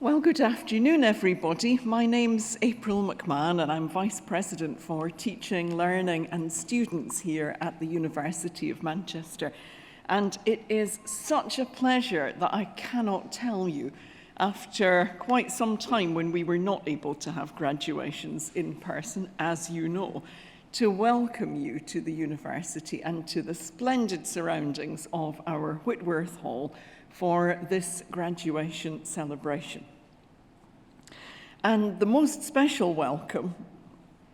Well, good afternoon, everybody. My name's April McMahon, and I'm Vice President for Teaching, Learning and Students here at the University of Manchester. And it is such a pleasure that I cannot tell you, after quite some time when we were not able to have graduations in person, as you know, to welcome you to the university and to the splendid surroundings of our Whitworth Hall for this graduation celebration. And the most special welcome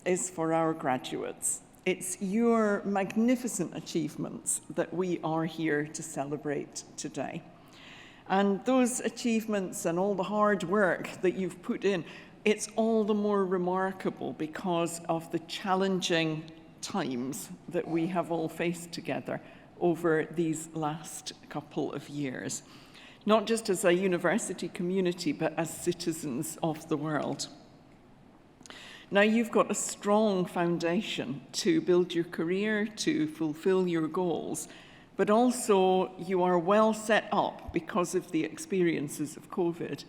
is for our graduates. It's your magnificent achievements that we are here to celebrate today. And those achievements and all the hard work that you've put in, it's all the more remarkable because of the challenging times that we have all faced together over these last couple of years. Not just as a university community, but as citizens of the world. Now, you've got a strong foundation to build your career, to fulfill your goals, but also you are well set up because of the experiences of COVID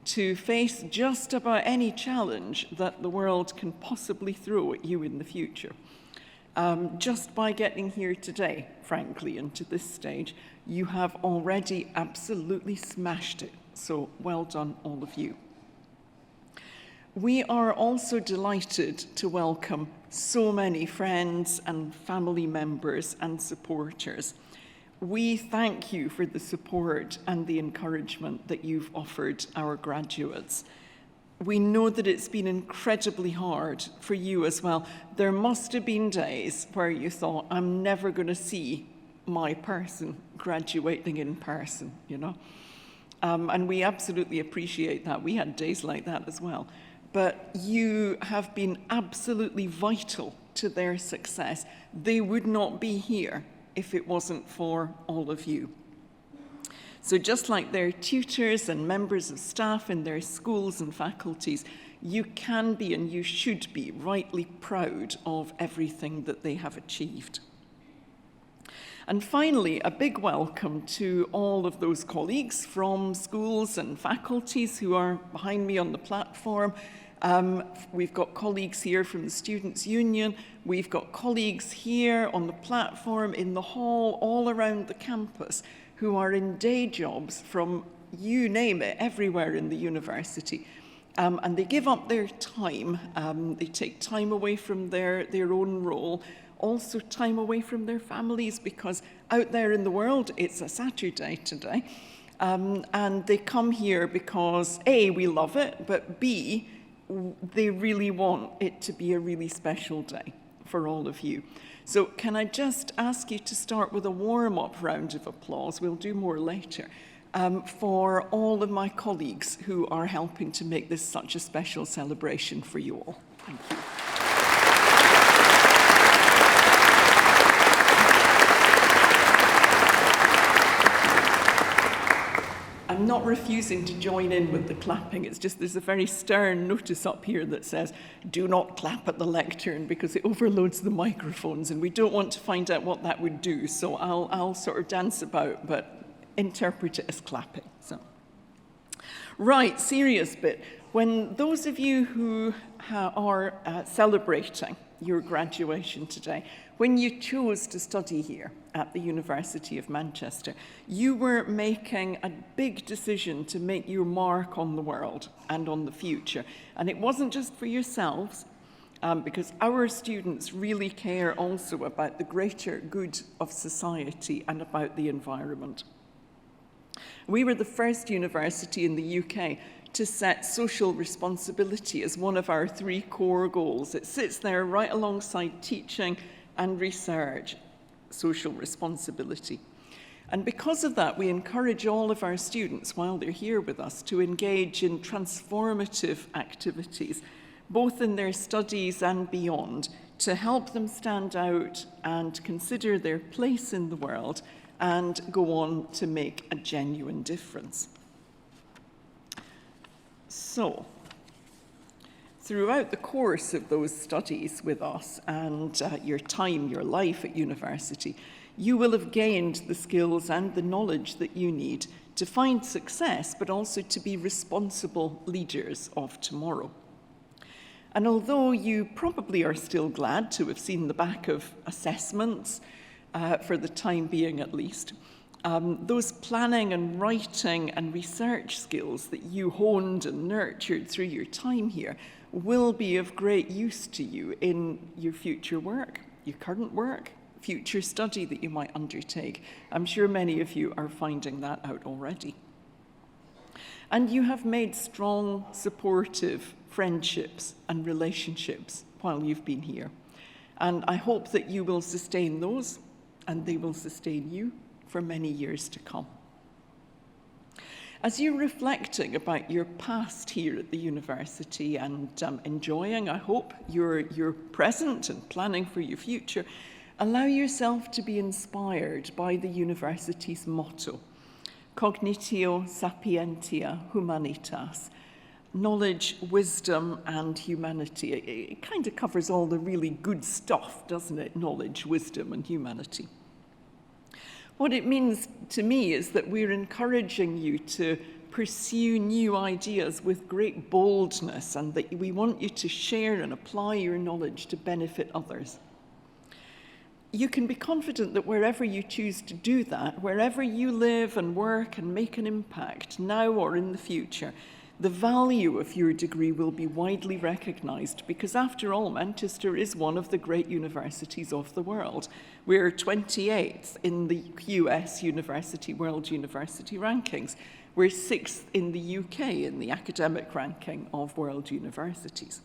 to face just about any challenge that the world can possibly throw at you in the future. Just by getting here today, frankly, and to this stage, you have already absolutely smashed it. So well done, all of you. We are also delighted to welcome so many friends and family members and supporters. We thank you for the support and the encouragement that you've offered our graduates. We know that it's been incredibly hard for you as well. There must have been days where you thought, I'm never going to see my person graduating in person, you know. And we absolutely appreciate that. We had days like that as well. But you have been absolutely vital to their success. They would not be here if it wasn't for all of you. So just like their tutors and members of staff in their schools and faculties, you can be and you should be rightly proud of everything that they have achieved. And finally, a big welcome to all of those colleagues from schools and faculties who are behind me on the platform. We've got colleagues here from the Students' Union. We've got colleagues here on the platform, in the hall, all around the campus, who are in day jobs from, you name it, everywhere in the university. And they give up their time. They take time away from their own role, also time away from their families, because out there in the world, it's a Saturday today. And they come here because, A, we love it, but B, they really want it to be a really special day for all of you. So can I just ask you to start with a warm-up round of applause, we'll do more later, for all of my colleagues who are helping to make this such a special celebration for you all. Thank you. I'm not refusing to join in with the clapping. It's just there's a very stern notice up here that says, do not clap at the lectern because it overloads the microphones, and we don't want to find out what that would do. So I'll sort of dance about, but interpret it as clapping. So, right, serious bit. When those of you who are celebrating your graduation today, when you chose to study here at the University of Manchester, you were making a big decision to make your mark on the world and on the future. And it wasn't just for yourselves, because our students really care also about the greater good of society and about the environment. We were the first university in the UK to set social responsibility as one of our 3 core goals. It sits there right alongside teaching and research, social responsibility. And because of that, we encourage all of our students, while they're here with us, to engage in transformative activities, both in their studies and beyond, to help them stand out and consider their place in the world and go on to make a genuine difference. So, throughout the course of those studies with us and your time, your life at university, you will have gained the skills and the knowledge that you need to find success, but also to be responsible leaders of tomorrow. And although you probably are still glad to have seen the back of assessments, for the time being at least, those planning and writing and research skills that you honed and nurtured through your time here will be of great use to you in your future work, your current work, future study that you might undertake. I'm sure many of you are finding that out already. And you have made strong, supportive friendships and relationships while you've been here. And I hope that you will sustain those, and they will sustain you for many years to come. As you're reflecting about your past here at the university and enjoying, I hope, your present and planning for your future, allow yourself to be inspired by the university's motto, Cognitio Sapientia Humanitas, knowledge, wisdom, and humanity. It kind of covers all the really good stuff, doesn't it? Knowledge, wisdom, and humanity. What it means to me is that we're encouraging you to pursue new ideas with great boldness, and that we want you to share and apply your knowledge to benefit others. You can be confident that wherever you choose to do that, wherever you live and work and make an impact, now or in the future, the value of your degree will be widely recognised, because after all, Manchester is one of the great universities of the world. We're 28th in the US World University Rankings. We're 6th in the UK in the academic ranking of world universities.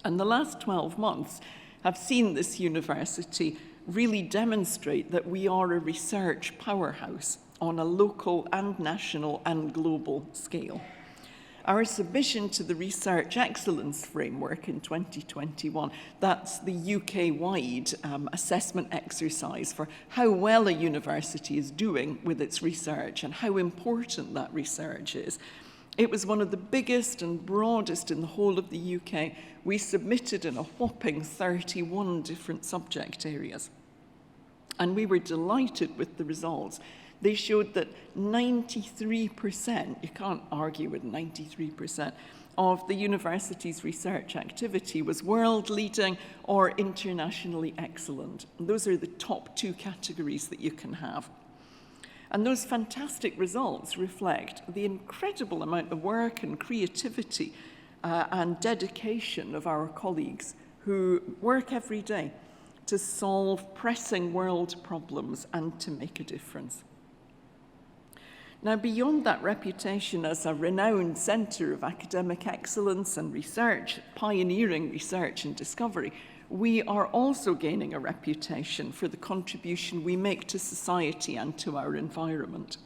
And the last 12 months have seen this university really demonstrate that we are a research powerhouse on a local and national and global scale. Our submission to the Research Excellence Framework in 2021, that's the UK-wide assessment exercise for how well a university is doing with its research and how important that research is. It was one of the biggest and broadest in the whole of the UK. We submitted in a whopping 31 different subject areas. And we were delighted with the results. They showed that 93%, you can't argue with 93%, of the university's research activity was world-leading or internationally excellent. And those are the top two categories that you can have. And those fantastic results reflect the incredible amount of work and creativity and dedication of our colleagues who work every day to solve pressing world problems and to make a difference. Now, beyond that reputation as a renowned centre of academic excellence and research, pioneering research and discovery, we are also gaining a reputation for the contribution we make to society and to our environment.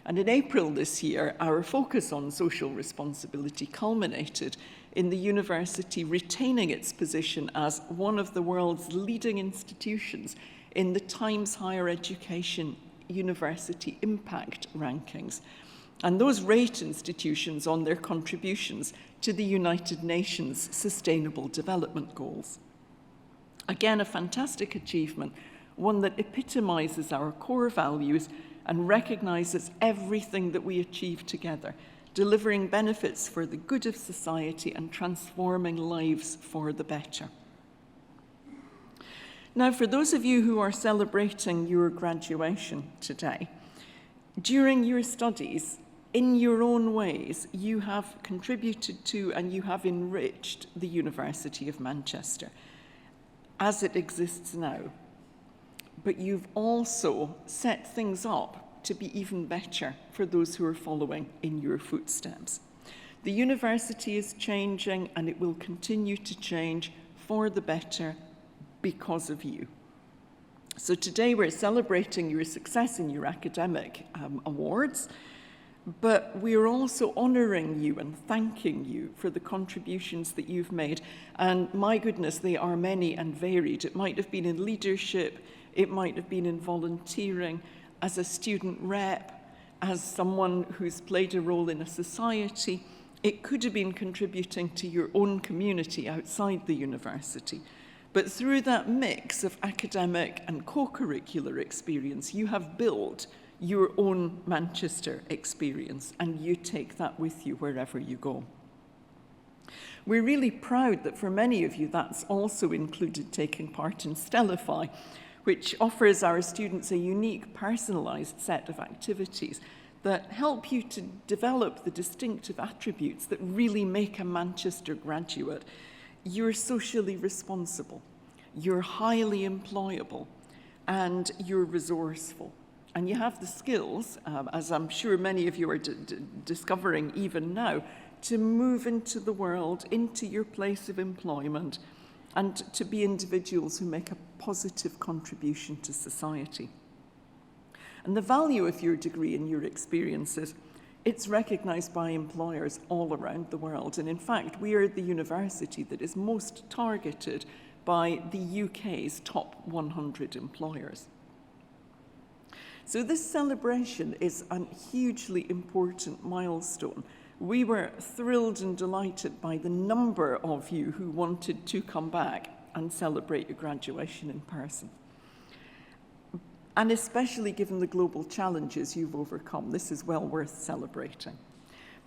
And in April this year, our focus on social responsibility culminated in the university retaining its position as one of the world's leading institutions in the Times Higher Education University Impact Rankings. And those rate institutions on their contributions to the United Nations Sustainable Development Goals. Again, a fantastic achievement, one that epitomizes our core values and recognizes everything that we achieve together, delivering benefits for the good of society and transforming lives for the better. Now, for those of you who are celebrating your graduation today, during your studies, in your own ways, you have contributed to and you have enriched the University of Manchester as it exists now. But you've also set things up to be even better for those who are following in your footsteps. The university is changing, and it will continue to change for the better because of you. So today we're celebrating your success in your academic awards, but we're also honouring you and thanking you for the contributions that you've made. And my goodness, they are many and varied. It might have been in leadership, it might have been in volunteering, as a student rep, as someone who's played a role in a society. It could have been contributing to your own community outside the university. But through that mix of academic and co-curricular experience, you have built your own Manchester experience, and you take that with you wherever you go. We're really proud that for many of you, that's also included taking part in Stellify, which offers our students a unique, personalised set of activities that help you to develop the distinctive attributes that really make a Manchester graduate. You're socially responsible, you're highly employable, and you're resourceful. And you have the skills, as I'm sure many of you are discovering even now, to move into the world, into your place of employment, and to be individuals who make a positive contribution to society. And the value of your degree and your experiences, it's recognised by employers all around the world. And in fact, we are the university that is most targeted by the UK's top 100 employers. So this celebration is a hugely important milestone. We were thrilled and delighted by the number of you who wanted to come back and celebrate your graduation in person. And especially given the global challenges you've overcome, this is well worth celebrating.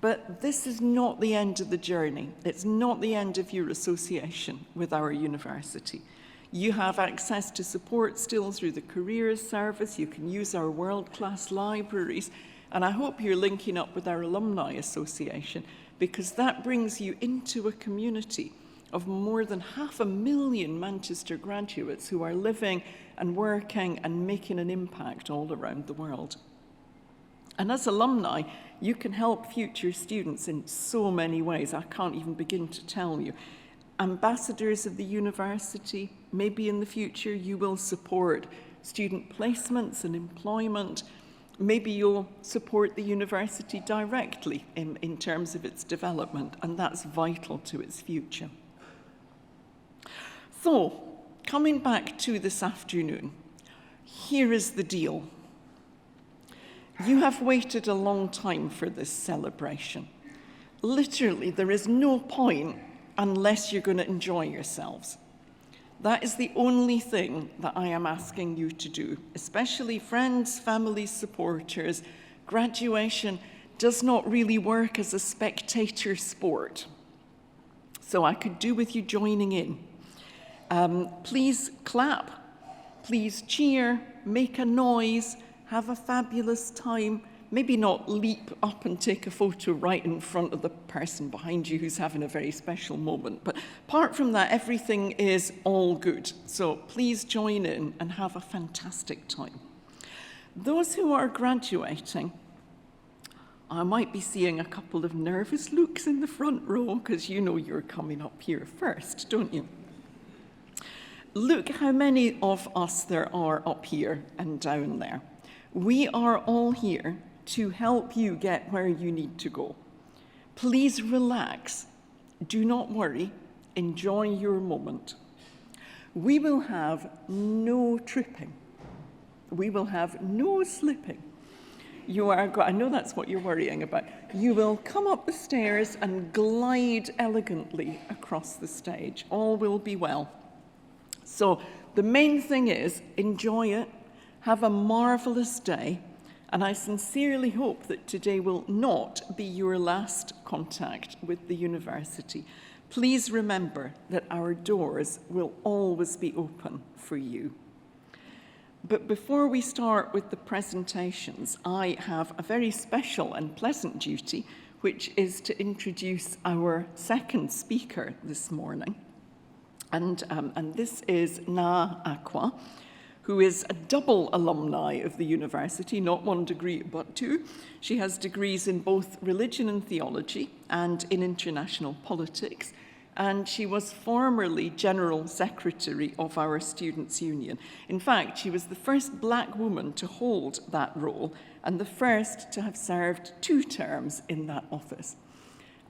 But this is not the end of the journey. It's not the end of your association with our university. You have access to support still through the Careers Service. You can use our world-class libraries. And I hope you're linking up with our Alumni Association, because that brings you into a community of more than 500,000 Manchester graduates who are living and working and making an impact all around the world. And as alumni, you can help future students in so many ways. I can't even begin to tell you. Ambassadors of the university, maybe in the future you will support student placements and employment. Maybe you'll support the university directly in terms of its development, and that's vital to its future. So, coming back to this afternoon, here is the deal. You have waited a long time for this celebration. Literally, there is no point unless you're going to enjoy yourselves. That is the only thing that I am asking you to do, especially friends, families, supporters. Graduation does not really work as a spectator sport. So I could do with you joining in. Please clap, please cheer, make a noise, have a fabulous time. Maybe not leap up and take a photo right in front of the person behind you who's having a very special moment. But apart from that, everything is all good. So please join in and have a fantastic time. Those who are graduating, I might be seeing a couple of nervous looks in the front row, because you know you're coming up here first, don't you? Look how many of us there are up here and down there. We are all here to help you get where you need to go. Please relax. Do not worry. Enjoy your moment. We will have no tripping. We will have no slipping. I know that's what you're worrying about. You will come up the stairs and glide elegantly across the stage. All will be well. So the main thing is, enjoy it. Have a marvelous day. And I sincerely hope that today will not be your last contact with the university. Please remember that our doors will always be open for you. But before we start with the presentations, I have a very special and pleasant duty, which is to introduce our second speaker this morning. And this is Na Akwa, who is a double alumni of the university, not one degree, but two. She has degrees in both religion and theology and in international politics. And she was formerly General Secretary of our Students' Union. In fact, she was the first black woman to hold that role and the first to have served 2 terms in that office.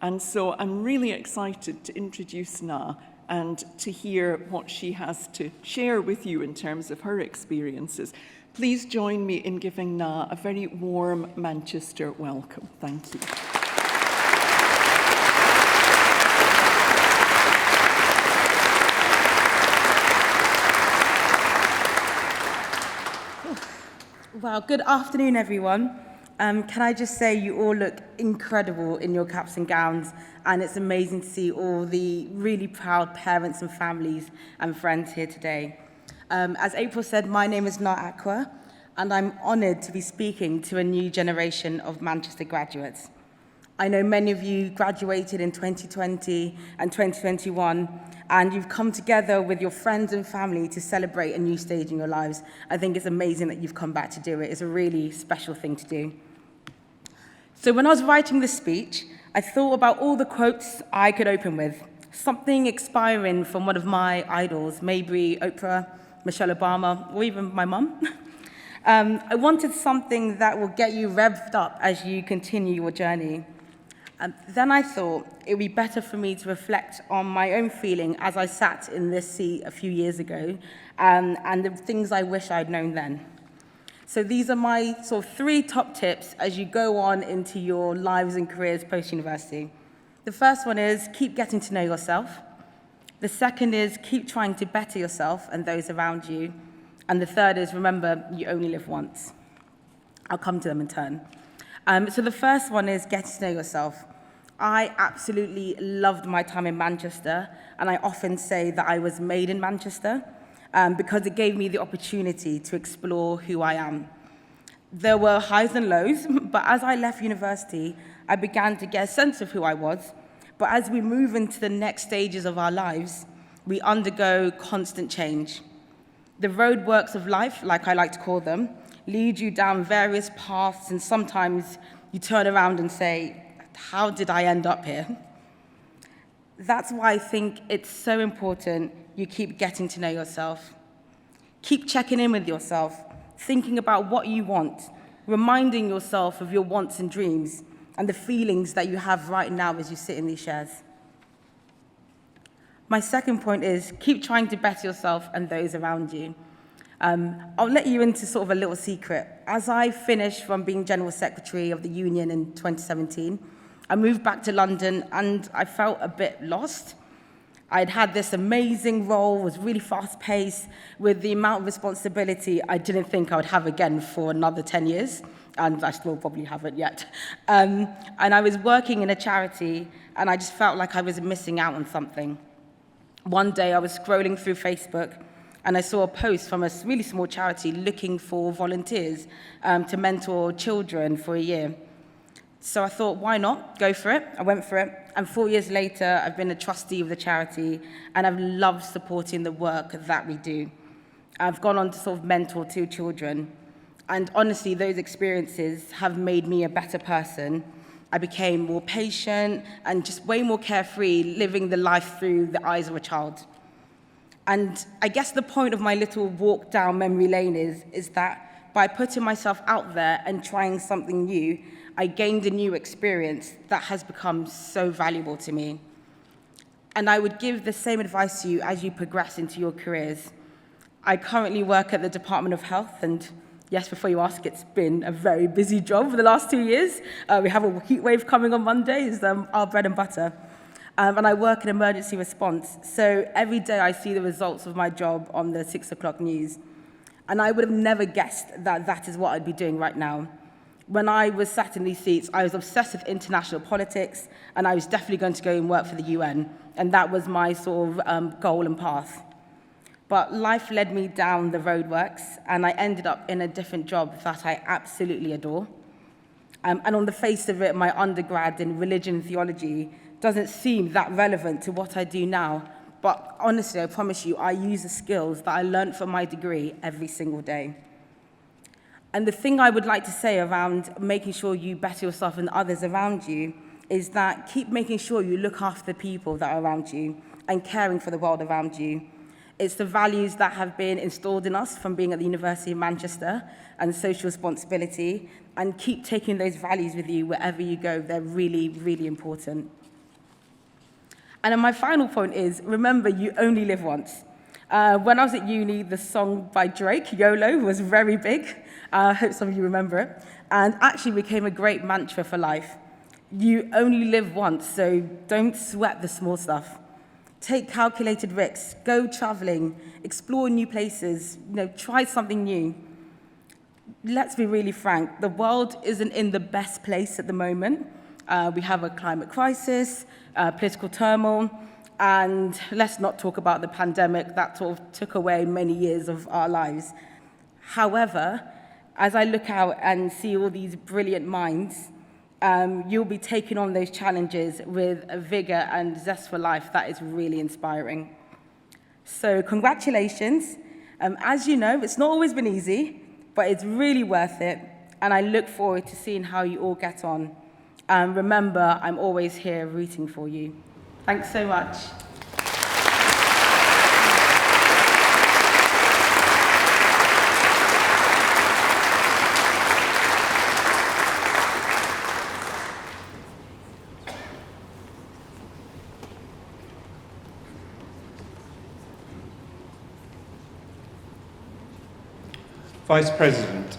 And so I'm really excited to introduce Na and to hear what she has to share with you in terms of her experiences. Please join me in giving Na a very warm Manchester welcome. Thank you. Well, good afternoon, everyone. Can I just say you all look incredible in your caps and gowns, and it's amazing to see all the really proud parents and families and friends here today. As April said, my name is Nar Aqua, and I'm honoured to be speaking to a new generation of Manchester graduates. I know many of you graduated in 2020 and 2021, and you've come together with your friends and family to celebrate a new stage in your lives. I think it's amazing that you've come back to do it. It's a really special thing to do. So when I was writing this speech, I thought about all the quotes I could open with, something inspiring from one of my idols, maybe Oprah, Michelle Obama, or even my mum. I wanted something that will get you revved up as you continue your journey. Then I thought it would be better for me to reflect on my own feeling as I sat in this seat a few years ago, and the things I wish I'd known then. So these are my sort of 3 top tips as you go on into your lives and careers post-university. The first one is keep getting to know yourself. The second is keep trying to better yourself and those around you. And the third is remember you only live once. I'll come to them in turn. So the first one is get to know yourself. I absolutely loved my time in Manchester, and I often say that I was made in Manchester because it gave me the opportunity to explore who I am. There were highs and lows, but as I left university, I began to get a sense of who I was. But as we move into the next stages of our lives, we undergo constant change. The roadworks of life, like I like to call them, lead you down various paths, and sometimes you turn around and say, how did I end up here? That's why I think it's so important you keep getting to know yourself. Keep checking in with yourself, thinking about what you want, reminding yourself of your wants and dreams and the feelings that you have right now as you sit in these chairs. My second point is keep trying to better yourself and those around you. I'll let you into sort of a little secret. As I finished from being General Secretary of the Union in 2017, I moved back to London and I felt a bit lost. I'd had this amazing role, was really fast-paced, with the amount of responsibility I didn't think I would have again for another 10 years, and I still probably haven't yet. And I was working in a charity, and I just felt like I was missing out on something. One day I was scrolling through Facebook, and I saw a post from a really small charity looking for volunteers to mentor children for a year. So I thought, why not? Go for it. I went for it. And 4 years later, I've been a trustee of the charity, and I've loved supporting the work that we do. I've gone on to sort of mentor 2 children. And honestly, those experiences have made me a better person. I became more patient and just way more carefree, living the life through the eyes of a child. And I guess the point of my little walk down memory lane is that by putting myself out there and trying something new, I gained a new experience that has become so valuable to me. And I would give the same advice to you as you progress into your careers. I currently work at the Department of Health, and yes, before you ask, it's been a very busy job for the last 2 years. We have a heat wave coming on Monday, it's our bread and butter. And I work in emergency response, so every day I see the results of my job on the 6 o'clock news. And I would have never guessed that that is what I'd be doing right now. When I was sat in these seats, I was obsessed with international politics, and I was definitely going to go and work for the UN, and that was my sort of goal and path. But life led me down the roadworks, and I ended up in a different job that I absolutely adore. And on the face of it, my undergrad in religion and theology doesn't seem that relevant to what I do now, but honestly, I promise you, I use the skills that I learned from my degree every single day. And the thing I would like to say around making sure you better yourself and others around you is that keep making sure you look after the people that are around you and caring for the world around you. It's the values that have been installed in us from being at the University of Manchester and social responsibility, and keep taking those values with you wherever you go. They're really, really important. And then my final point is, remember, you only live once. When I was at uni, the song by Drake, YOLO, was very big. I hope some of you remember it. And actually became a great mantra for life. You only live once, so don't sweat the small stuff. Take calculated risks, go traveling, explore new places, try something new. let's be really frank, the world isn't in the best place at the moment. We have a climate crisis, political turmoil, and let's not talk about the pandemic that sort of took away many years of our lives. However, as I look out and see all these brilliant minds, you'll be taking on those challenges with a vigor and zest for life that is really inspiring. So congratulations. As you know, it's not always been easy, but it's really worth it, and I look forward to seeing how you all get on. And remember, I'm always here rooting for you. Thanks so much. Vice President,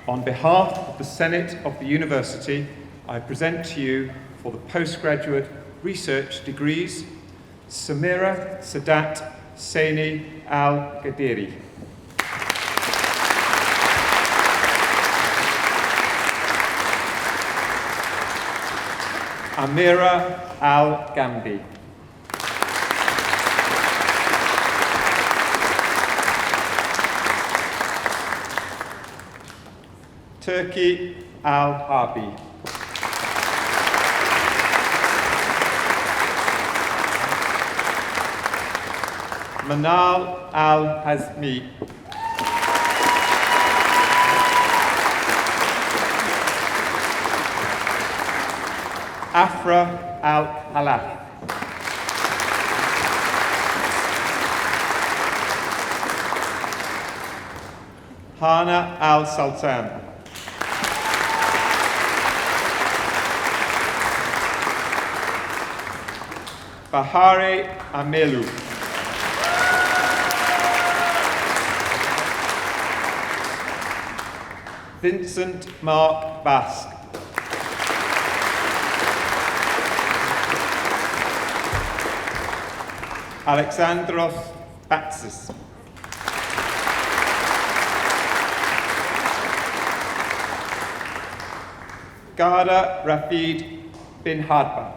on behalf of the Senate of the University, I present to you for the postgraduate research degrees, Samira Sadat Saini Al-Gadiri. Amira Al-Gambi. Turki Al-Harbi. Manal Al-Hazmi. Afra Al-Halaf. Hana Al-Sultan. Bahari Amelu. Vincent Mark Basque. Alexandros Batsis. Garda Rafid bin Hadba.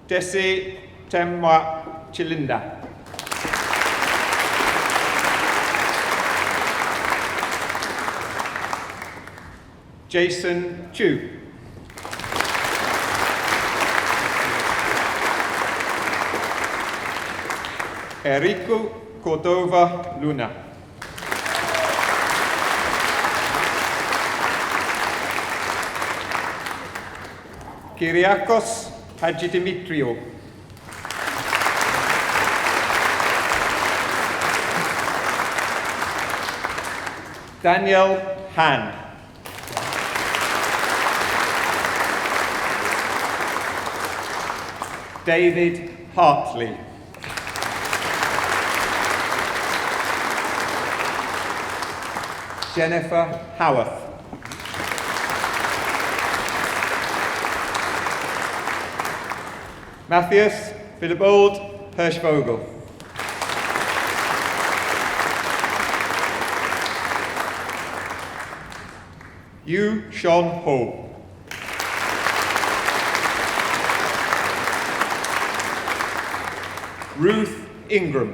Desi Temwa Chilinda. Jason Chu. Enrico Cordova Luna. Kyriakos Hadjidimitriou. Daniel Han. David Hartley. Jennifer Howarth. Matthias Philibold Hirschvogel. Yu Sean Ho. Ruth Ingram.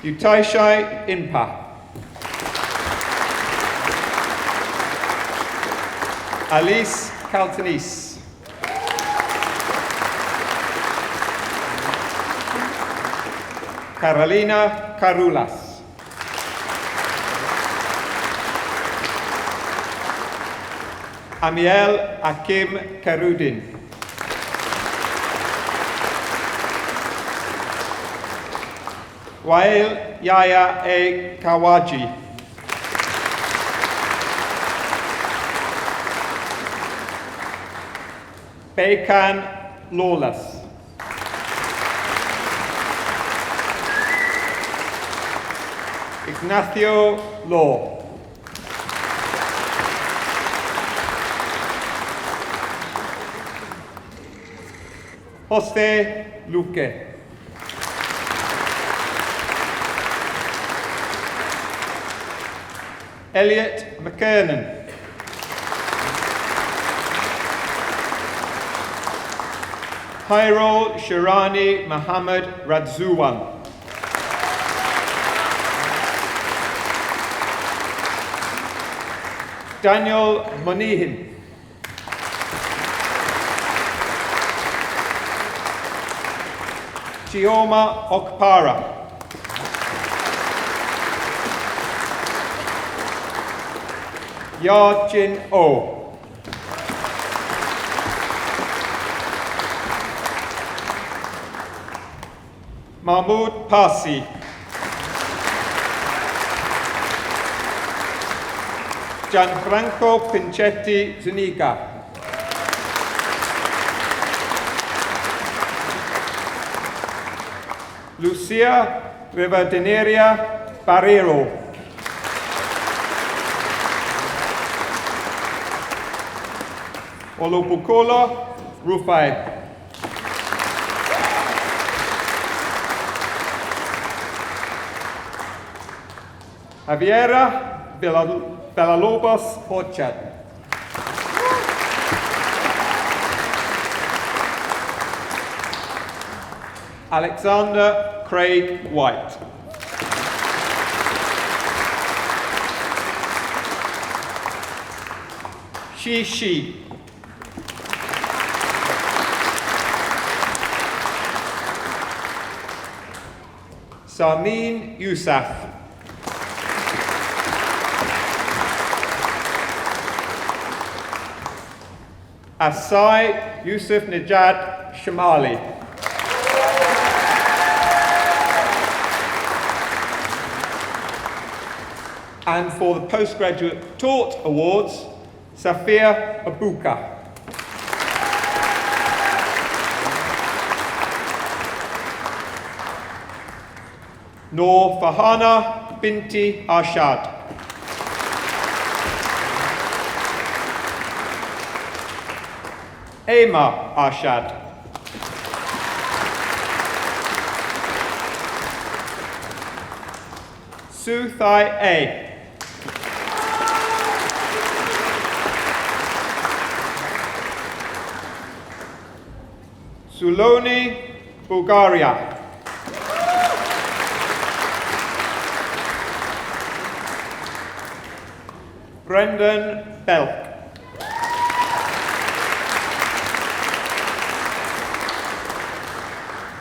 Utaishai Impa. Alice Caltanis. Carolina Carulas. Amiel Akim Karudin. Wael Yaya A. Kawaji. Bekan Lawless. Ignacio Law. Jose Luque. Elliot McKernan. Hyrol Shirani Muhammad Radzuwan. Daniel Monihin. Chioma Okpara. Yarjin O. Mahmoud Parsi. Gianfranco Pinchetti Zuniga. Lucia Rivadeneria Barrero. Olubukola Rufai. Javiera Villalobos Orchard. Alexander Craig White. She. Sarmeen Yousaf. Asai Yusuf Najad Shamali. And for the Postgraduate Taught Awards, Safia Abuka. Noor Fahana Binti Arshad. Ema Arshad. Suthai A. Suloni, Bulgaria. Brendan Belk.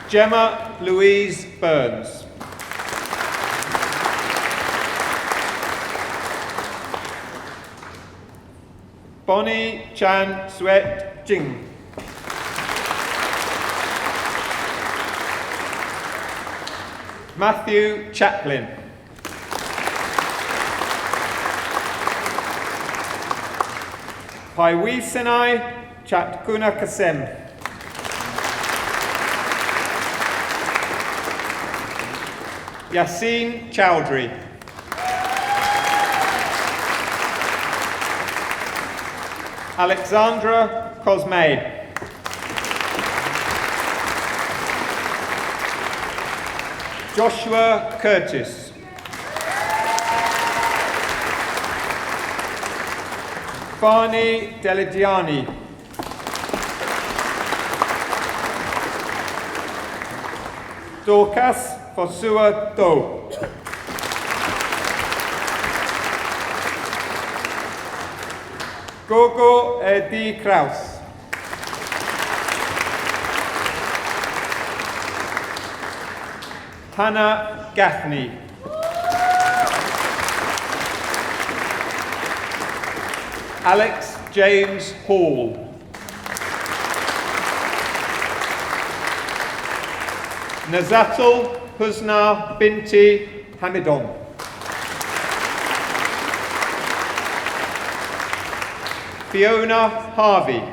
Gemma Louise Burns. Bonnie Chan Sweat Jing. Matthew Chaplin. Paiwi Sinai Chatkuna Kasem. Yassine Chowdhury. Alexandra Cosme. Joshua Curtis. Fani Deligiani. Dorcas Fosua Do. Gogo Edi Kraus. Hannah Gaffney. Alex James Hall. Nazatul Husna Binti Hamidon. Fiona Harvey.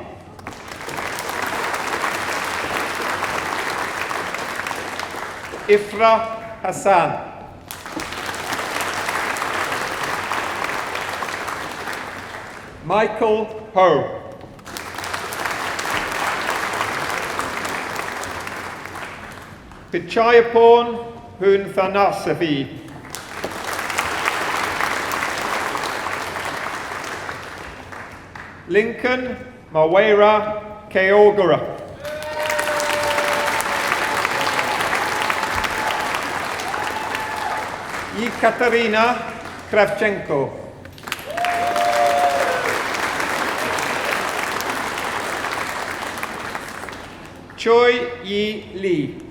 Ifra Hassan. Michael Ho. Pichayapon Hun Thanasavi. Lincoln Mawera Keogura. Yekaterina Kravchenko. Choi Yi Lee.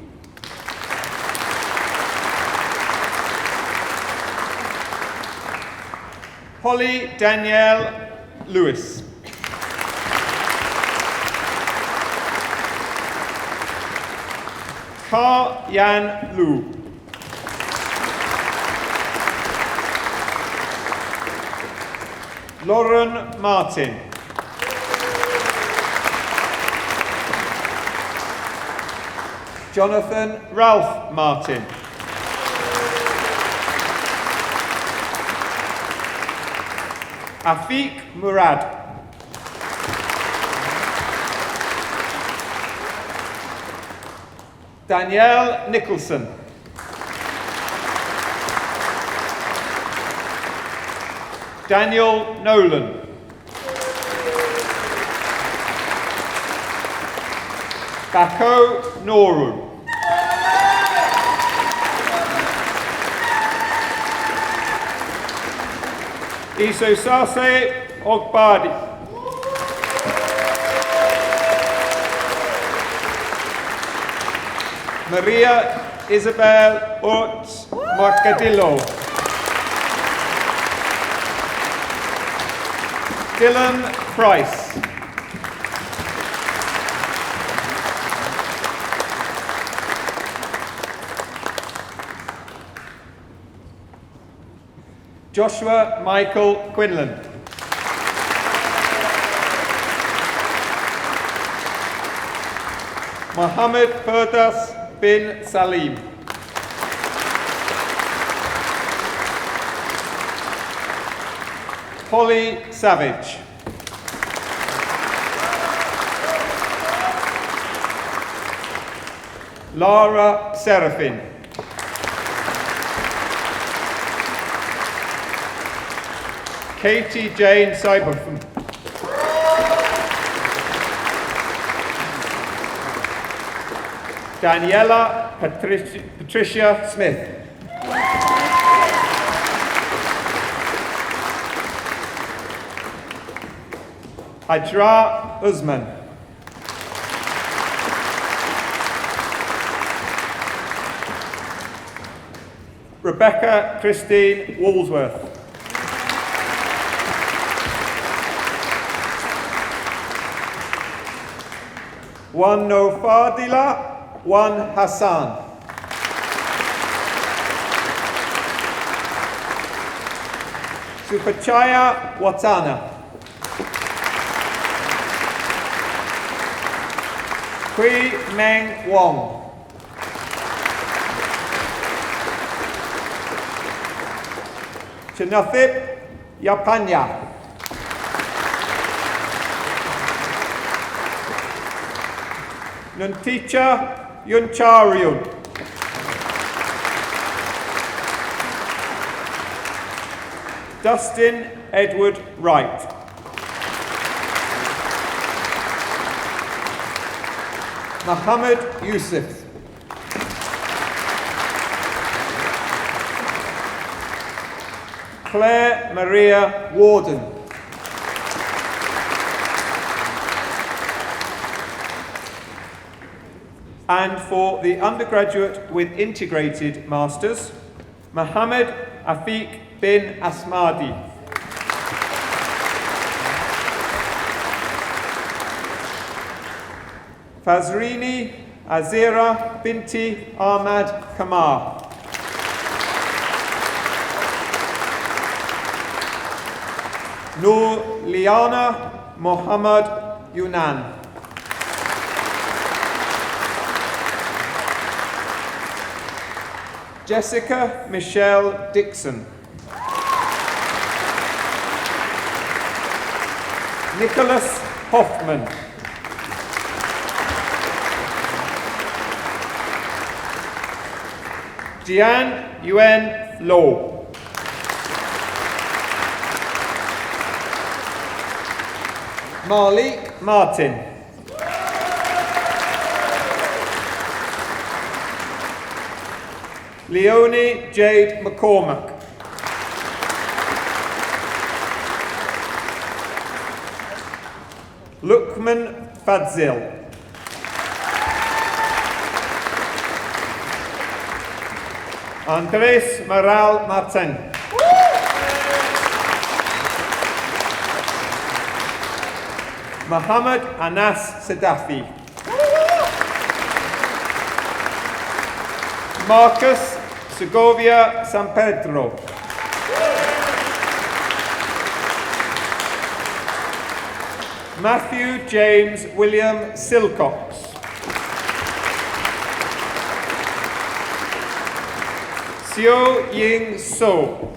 Holly Danielle Lewis. Ka Yan Lu. Lauren Martin. Jonathan Ralph Martin. Afiq Murad. Danielle Nicholson. Daniel Nolan. Bako Norun. Iso Sase Ogbadi. Maria Isabel Ort Marcadillo. Dylan Price. Joshua Michael Quinlan. Mohammed Ferdas bin Salim. Holly Savage. Lara Serafin. Katie Jane Cyberfin. Daniela Patricia Smith. Hajra Usman. Rebecca Christine Woolsworth. One No Fadila, one Hassan. Supachaya Watana. Kui Meng Wong. Chinathip Yapanya. Nunticha Yunchariun. Dustin Edward Wright. Muhammad Yusuf. Claire Maria Warden. And for the undergraduate with integrated masters, Mohammed Afiq bin Asmadi. Fazrini Azira binti Ahmad Kamar. Nur Liana Mohammad Yunan. Jessica Michelle Dixon. Nicholas Hoffman. Jian Yuen Lo. Malik Martin. Leonie Jade McCormack. Lukman Fadzil. Andres Maral Martin. Muhammad Anas Sadafi. Marcus Segovia San Pedro. Matthew James William Silcox. Seo Ying So.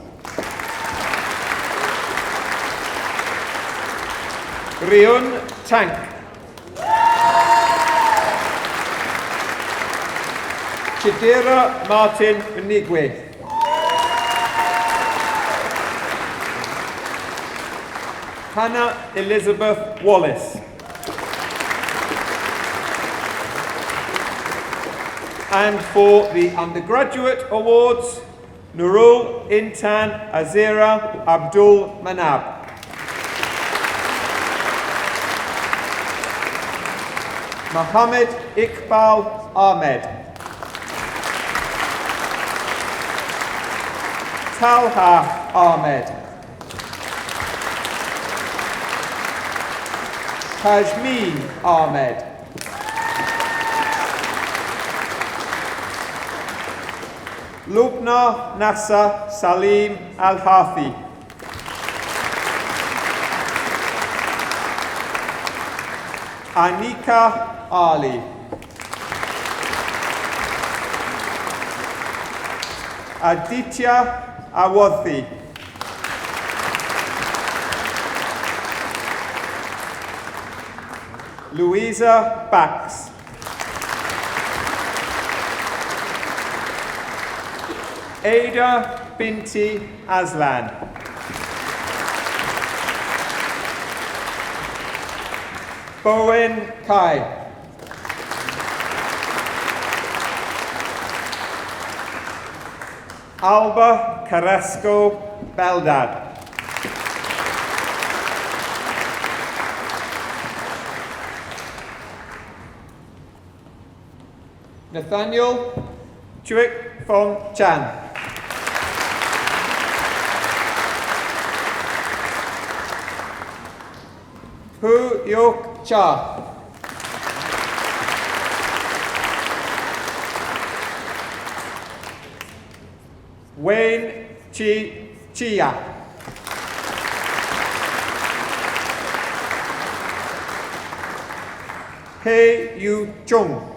Rion Tank. Chidera Martin Benigwe. Hannah Elizabeth Wallace. And for the undergraduate awards, Nurul Intan Azira Abdul Manab. Mohammed Iqbal Ahmed. Talha Ahmed. Tajmeen Ahmed. Lubna Nassa Salim Al-Hafi. Anika Ali. Aditya Awathi. Louisa Bax. Ada Binti Aslan. Bowen Kai. Alba Carrasco Beldad. Nathaniel Chuik Fong Chan. Hu Yok Cha. Wayne Chi Chia. Hei Yu Chung.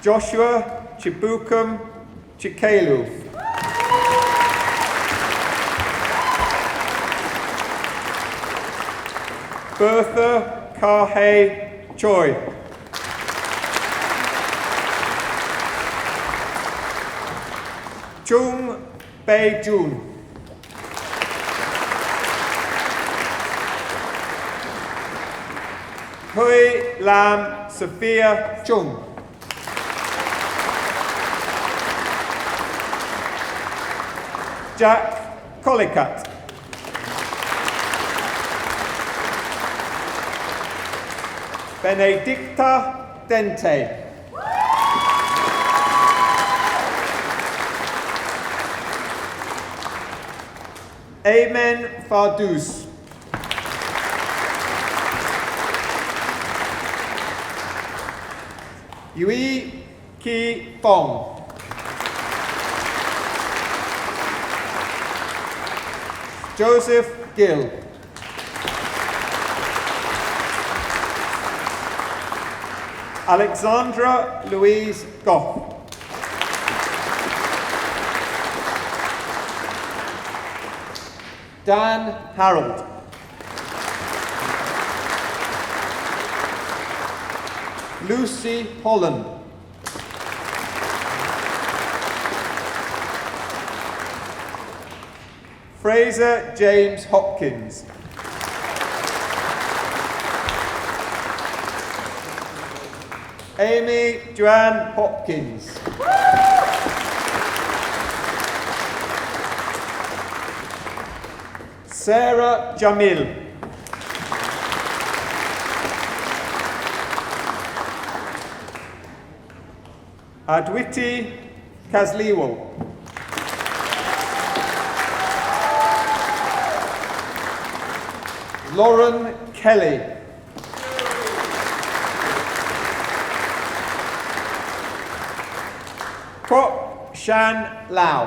Joshua Chibukum Chikelu. Bertha Karhei Choi. Chung Bei Jun. Hui Lam Sophia Chung. Jack Collicutt. Benedicta Dente. Amen Fardous. Yui Ki Fong. Joseph Gill. Alexandra Louise Goff. Dan Harold. Lucy Holland. Fraser James Hopkins. Amy Joanne Hopkins. Sarah Jamil. Adwiti Kasliwal. Lauren Kelly. Kwok Shan Lau.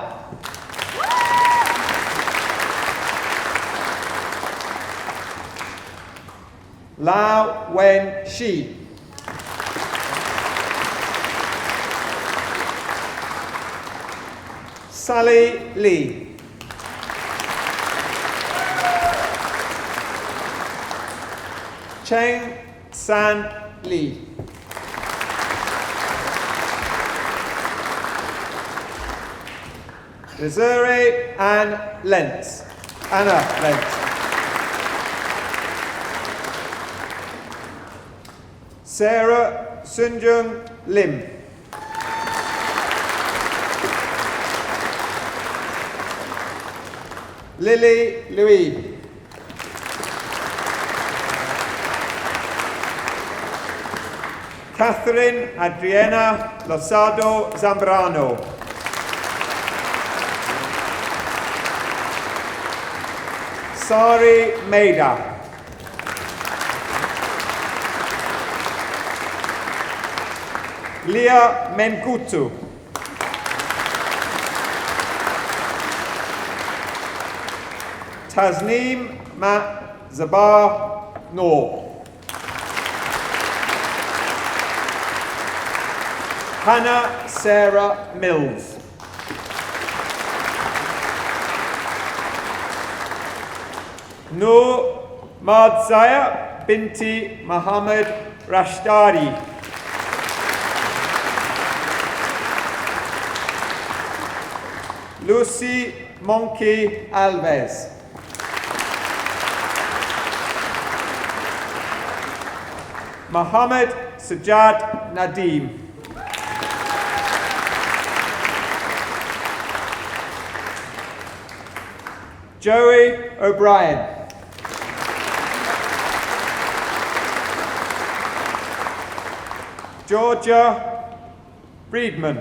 Lau Wen Shi. Sally Lee. Cheng San Lee. Desiree Ann Lentz. Anna Lentz. Sarah Sunjung Lim. Lily Louis. Catherine Adriana Losado Zambrano. Sari Maida. Leah Menkutu. Tasneem Ma Zabar Noor. Hannah Sarah Mills. Noor Madzaya binti Muhammad Rashdari. Lucy Monkey Alves. Muhammad Sajjad Nadeem. Joey O'Brien. Georgia Friedman.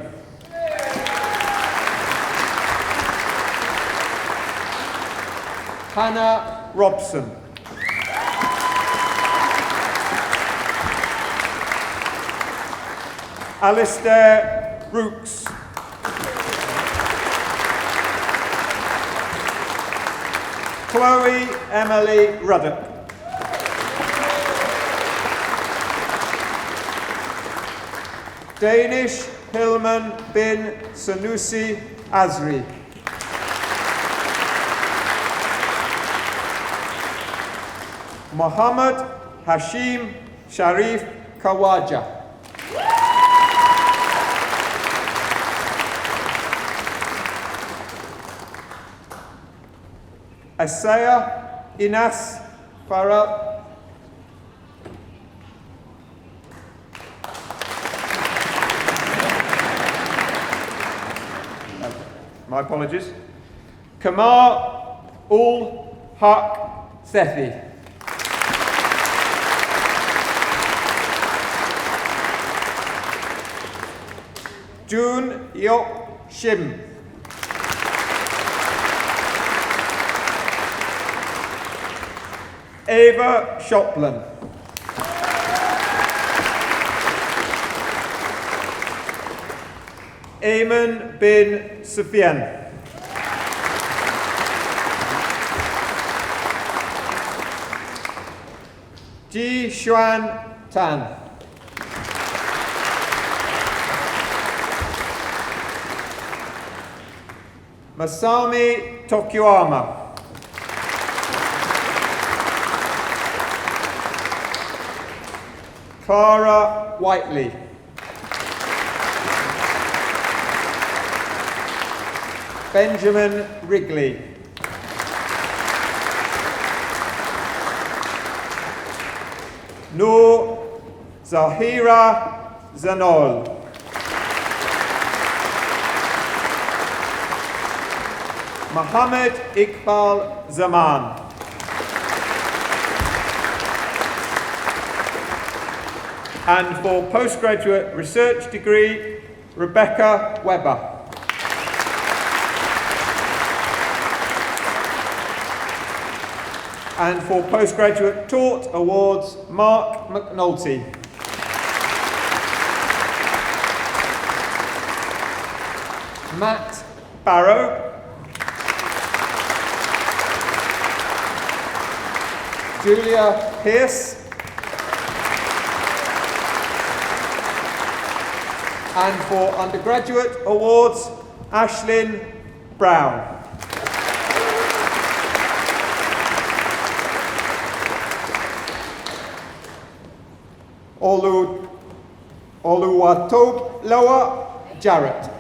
Hannah Robson. Alistair Brooks. Chloe Emily Ruddock. Danish Hillman bin Sanusi Azri. Muhammad Hashim Sharif Kawaja. Asaya Inas Farah. My apologies. Kamar Ul Haq Sethi. June Yok Shim. Ava Shopland. Ayman bin Sufyan. Ji Xuan Tan. Masami Tokuyama. Tara Whiteley. Benjamin Wrigley. Noor Zahira Zanol. Mohammed Iqbal Zaman. And for postgraduate research degree, Rebecca Webber. And for postgraduate taught awards, Mark McNulty. Matt Barrow. Julia Pearce. And for undergraduate awards, Ashlyn Brown. Oluwatoloa Jarrett.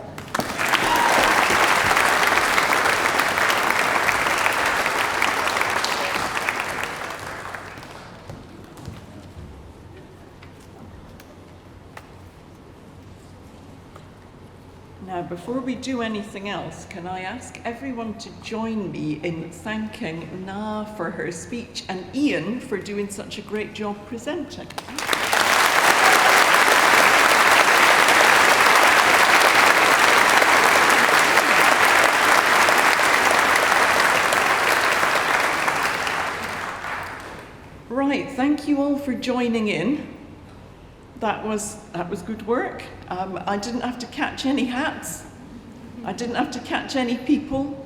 Now, before we do anything else, can I ask everyone to join me in thanking Na for her speech and Ian for doing such a great job presenting. Right, thank you all for joining in. That was good work. I didn't have to catch any hats. I didn't have to catch any people.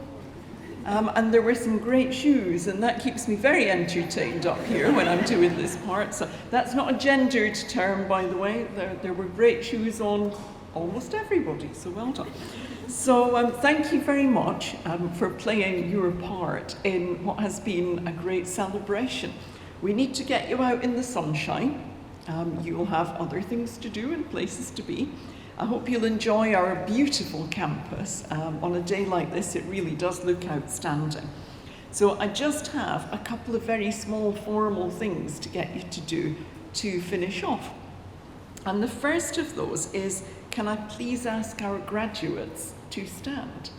And there were some great shoes, and that keeps me very entertained up here when I'm doing this part. So that's not a gendered term, by the way. There were great shoes on almost everybody, so well done. So thank you very much for playing your part in what has been a great celebration. We need to get you out in the sunshine. You'll have other things to do and places to be. I hope you'll enjoy our beautiful campus. On a day like this, it really does look outstanding. So I just have a couple of very small formal things to get you to do to finish off. And the first of those is, can I please ask our graduates to stand?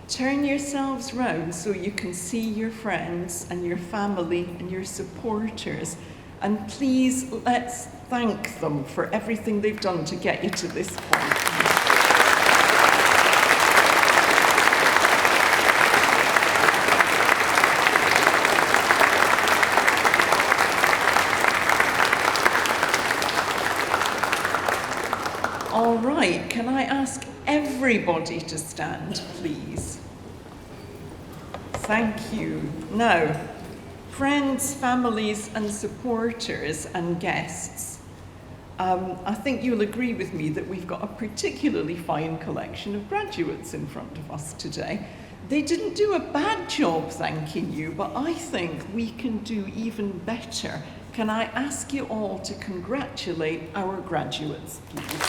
Turn yourselves round so you can see your friends and your family and your supporters. And please, let's thank them for everything they've done to get you to this point. All right, can I ask everybody to stand, please? Thank you. Now, friends, families, and supporters and guests, I think you'll agree with me that we've got a particularly fine collection of graduates in front of us today. They didn't do a bad job thanking you, but I think we can do even better. Can I ask you all to congratulate our graduates, please?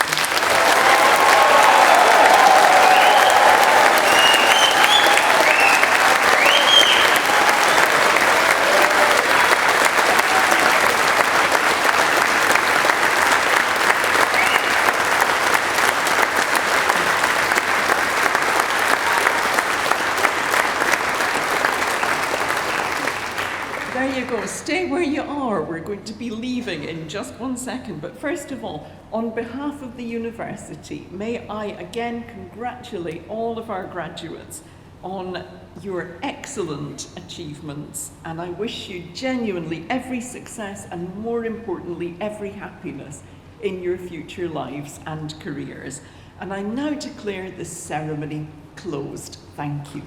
There you go, stay where you are. We're going to be leaving in just 1 second. But first of all, on behalf of the university, may I again congratulate all of our graduates on your excellent achievements. And I wish you genuinely every success and, more importantly, every happiness in your future lives and careers. And I now declare this ceremony closed. Thank you.